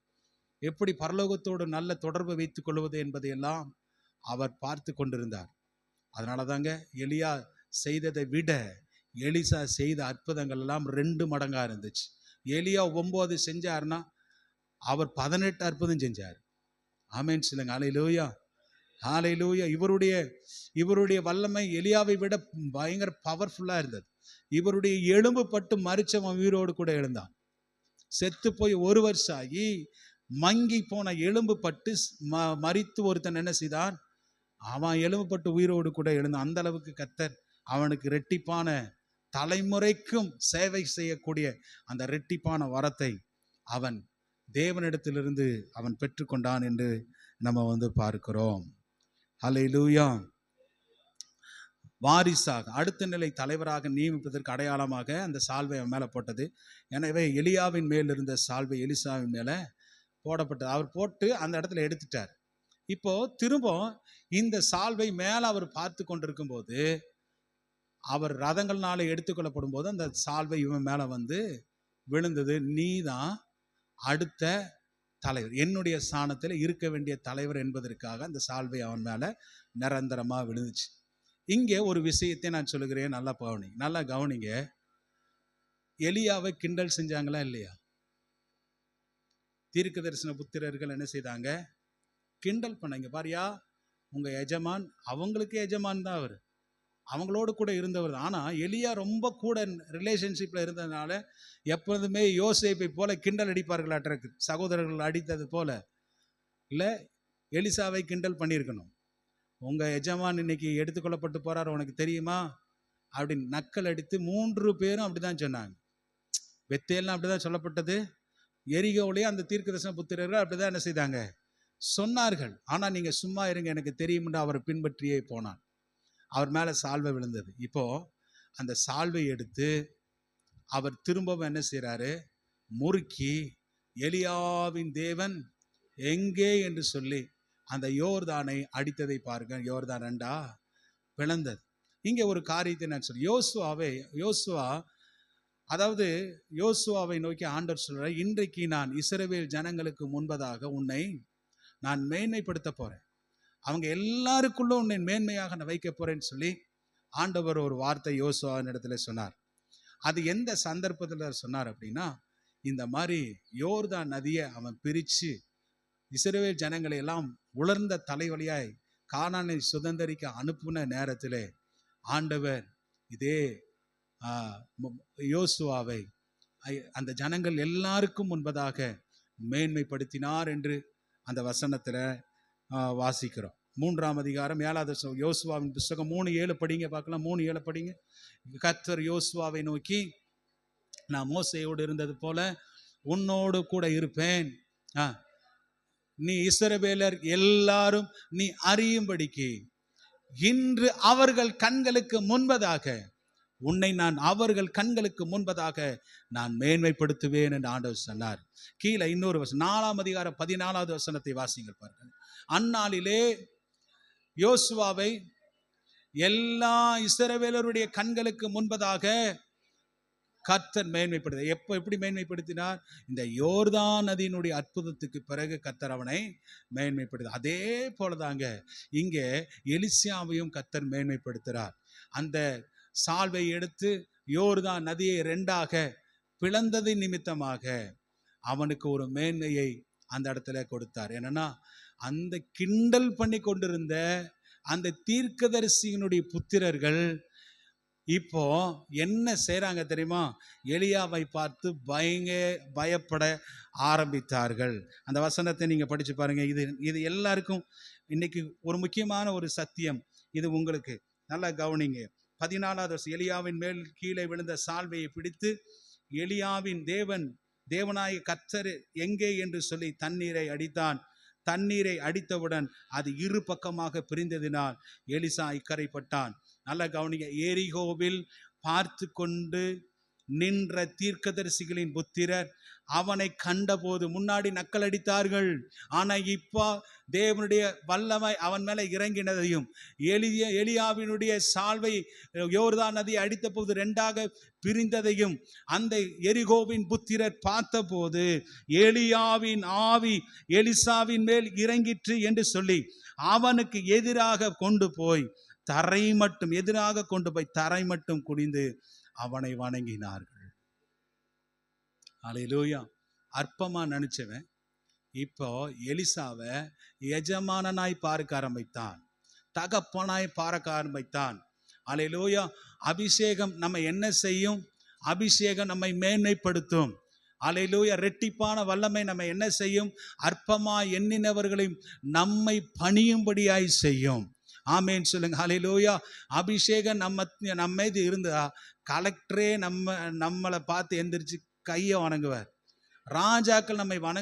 எப்படி பரலோகத்தோடு நல்ல தொடர்பு வைத்துக் கொள்வது என்பதையெல்லாம் அவர் பார்த்து கொண்டிருந்தார். அதனால தாங்க எலியா செய்ததை விட எலிசா செய்த அற்புதங்கள் எல்லாம் 2 மடங்கா இருந்துச்சு. எலியா 9 செஞ்சார்னா அவர் 18 அற்புதம் செஞ்சார். ஆமென் சொல்லுங்க. ஹல்லேலூயா, ஹல்லேலூயா. இவருடைய வல்லமை எலியாவை விட பயங்கர பவர்ஃபுல்லா இருந்தது. இவருடைய எலும்பு பட்டு மரிச்சவன் உயிரோடு கூட எழுந்தான். செத்து போய் 1 வருஷம் ஆகி மங்கி போன எலும்பு பட்டு மரித்து ஒருத்தன் என்ன செய்தான்? அவன் எலும்பு பட்டு உயிரோடு கூட எழுந்தான். அந்த அளவுக்கு கர்த்தர் அவனுக்கு ரெட்டிப்பான, தலைமுறைக்கும் சேவை செய்யக்கூடிய அந்த ரெட்டிப்பான வரத்தை அவன் தேவனிடத்திலிருந்து அவன் பெற்றுக்கொண்டான் என்று நம்ம பார்க்கிறோம். ஹல்லேலூயா. வாரிசாக அடுத்த நிலை தலைவராக நியமிப்பதற்கு அடையாளமாக அந்த சால்வை அவன் மேலே போட்டது. எனவே எலியாவின் மேல் இருந்த சால்வை எலிசாவின் மேலே போடப்பட்டது. அவர் போட்டு அந்த இடத்துல எடுத்துட்டார். இப்போ திரும்ப இந்த சால்வை மேலே அவர் பார்த்து கொண்டிருக்கும் போது, அவர் ரதங்கள்னால எடுத்துக்கொள்ளப்படும் போது அந்த சால்வை இவன் மேலே விழுந்தது. நீ தான் அடுத்த தலைவர், என்னுடைய ஸ்தானத்தில் இருக்க வேண்டிய தலைவர் என்பதற்காக அந்த சால்வை அவன் மேலே நிரந்தரமாக விழுந்துச்சு. இங்கே ஒரு விஷயத்தை நான் சொல்லுகிறேன், நல்லா கவனிங்க. எலியாவை கிண்டல் செஞ்சாங்களா இல்லையா? தீர்க்க தரிசன புத்திரர்கள் என்ன செய்தாங்க? கிண்டல் பண்ணாங்க. பாரியா, உங்க எஜமான், அவங்களுக்கு எஜமான் தான் அவர், அவங்களோடு கூட இருந்தவர். ஆனால் எலியா ரொம்ப கூட ரிலேஷன்ஷிப்பில் இருந்ததுனால எப்போதுமே யோசேப்பை போல கிண்டல் அடிப்பார்களாட்டிருக்கு. சகோதரர்கள் அடித்தது போல இல்லை, எலிசாவை கிண்டல் பண்ணியிருக்கணும். உங்கள் எஜமான் இன்னைக்கு எடுத்துக்கொள்ளப்பட்டு போகிறார், உனக்கு தெரியுமா அப்படின்னு நக்கல் அடித்து 3 பேரும் அப்படி தான் சொன்னாங்க. பெத்தேல்லாம் அப்படிதான் சொல்லப்பட்டது. எரிகோவிலே அந்த தீர்க்கதரிசன புத்திரர்கள் அப்படிதான் என்ன செய்தாங்க, சொன்னார்கள். ஆனா நீங்க சும்மா இருங்க, எனக்கு தெரியும் என்று அவரை பின்பற்றியே போனான். அவர் மேல சால்வை விழுந்தது. இப்போ அந்த சால்வை எடுத்து அவர் திரும்பவும் என்ன செய்றாரு, முறுக்கி எலியாவின் தேவன் எங்கே என்று சொல்லி அந்த யோர்தானை அடித்ததை பாருங்க. யோர்தான் 2 பிளந்தது. இங்கே ஒரு காரியத்தை நான் சொல்றேன். யோசுவாவை நோக்கி ஆண்டவர் சொல்றார், இன்றைக்கு நான் இஸ்ரவேல் ஜனங்களுக்கு முன்பதாக உன்னை நான் மேன்மைப்படுத்த போறேன். அவங்க எல்லாருக்குள்ள உன்னை மேன்மையாக நான் வைக்க போறேன்னு சொல்லி ஆண்டவர் ஒரு வார்த்தை யோசுவாவின் இடத்துல சொன்னார். அது எந்த சந்தர்ப்பத்தில் சொன்னார் அப்படின்னா, இந்த மாதிரி யோர்தான் நதியை அவன் பிரித்து இஸ்ரவேல் ஜனங்களை எல்லாம் உலர்ந்த தலைவலியாய் கானானை சுதந்தரிக்க அனுப்புன நேரத்தில் ஆண்டவர் இதே யோசுவாவை அந்த ஜனங்கள் எல்லாருக்கும் முன்பதாக மேன்மைப்படுத்தினார் என்று அந்த வசனத்தில் வாசிக்கிறோம். 3ஆம் அதிகாரம் 7வது யோசுவாவின் புஸ்தகம் 3:7 படிங்க பார்க்கலாம். 3:7 படிங்க. கர்த்தர் யோசுவாவை நோக்கி, நான் மோசேயோடு இருந்தது போல உன்னோடு கூட இருப்பேன். நீ இஸ்ரவேலர் எல்லாரும் நீ அறியும்படிக்கு இன்று அவர்கள் கண்களுக்கு முன்பதாக உன்னை நான் அவர்கள் கண்களுக்கு முன்பதாக நான் மேன்மைப்படுத்துவேன் என்று ஆண்டவர் சொன்னார். கீழே இன்னொரு வசனம் 4ஆம் அதிகாரம் 14வது வசனத்தை வாசிங்கள் பாருங்கள். அந்நாளிலே யோசுவாவை எல்லா இஸ்ரவேலருடைய கண்களுக்கு முன்பதாக கர்த்தர் மேன்மைப்படுத்த. எப்படி மேன்மைப்படுத்தினார்? இந்த யோர்தான் நதியினுடைய அற்புதத்துக்கு பிறகு கர்த்தர் அவனை மேன்மைப்படுத்த. அதே போலதாங்க இங்கே எலிசாவையும் கர்த்தர் மேன்மைப்படுத்துகிறார். அந்த சால்வை எடுத்து யோர்தான் நதியை 2ஆக பிளந்தது நிமித்தமாக அவனுக்கு ஒரு மேன்மையை அந்த இடத்துல கொடுத்தார். என்னன்னா, அந்த கிண்டல் பண்ணி கொண்டிருந்த அந்த தீர்க்கதரிசியினுடைய புத்திரர்கள் இப்போ என்ன செய்றாங்க தெரியுமா? எலியாவை பார்த்து பயப்பட ஆரம்பித்தார்கள். அந்த வசனத்தை நீங்க படிச்சு பாருங்க. இது எல்லாருக்கும் இன்னைக்கு ஒரு முக்கியமான ஒரு சத்தியம். இது உங்களுக்கு நல்லா கவனிங்க. 14வது வருஷம் எலியாவின் மேல் கீழே விழுந்த சால்வையை பிடித்து எலியாவின் தேவனாய கர்த்தர் எங்கே என்று சொல்லி தண்ணீரை அடித்தான். தண்ணீரை அடித்தவுடன் அது இரு பக்கமாக பிரிந்ததினால் எலிசா இக்கரைப்பட்டான். நல்ல கவனிங்க. எரிகோவில் பார்த்து கொண்டு நின்ற தீர்க்கதரிசிகளின் புத்திரர் அவனை கண்டபோது முன்னாடி நக்கல் அடித்தார்கள். ஆனா இப்போ தேவனுடைய வல்லமை அவன் மேல இறங்கினதையும் எலியாவினுடைய சால்வை யோர்தான் நதியை அடித்த போது 2ஆக பிரிந்ததையும் அந்த எரிகோவின் புத்திரர் பார்த்தபோது எலியாவின் ஆவி எலிசாவின் மேல் இறங்கிற்று என்று சொல்லி அவனுக்கு எதிராக கொண்டு போய் தரை மட்டும் குனிந்து அவனை வணங்கினார்கள். அல்லேலூயா. அற்பமா நினைச்சவன் இப்போ எலிசாவை எஜமானனாய் பார்க்க ஆரம்பித்தான், தகப்பனாய் பார்க்க ஆரம்பித்தான். அல்லேலூயா. அபிஷேகம் நம்ம என்ன செய்யும்? அபிஷேகம் நம்மை மேன்மைப்படுத்தும். அல்லேலூயா. ரெட்டிப்பான வல்லமை நம்ம என்ன செய்யும்? அற்பமா எண்ணினவர்களையும் நம்மை பணியும்படியாய் செய்யும். ஆமேன் சொல்லுங்க. ஹல்லேலூயா. அபிஷேகம் நம்ம மீது இருந்தா கலெக்டரே நம்மளை பார்த்து எந்திரிச்சு கையை வணங்குவார். ராஜாக்கள் நம்மை வணங்க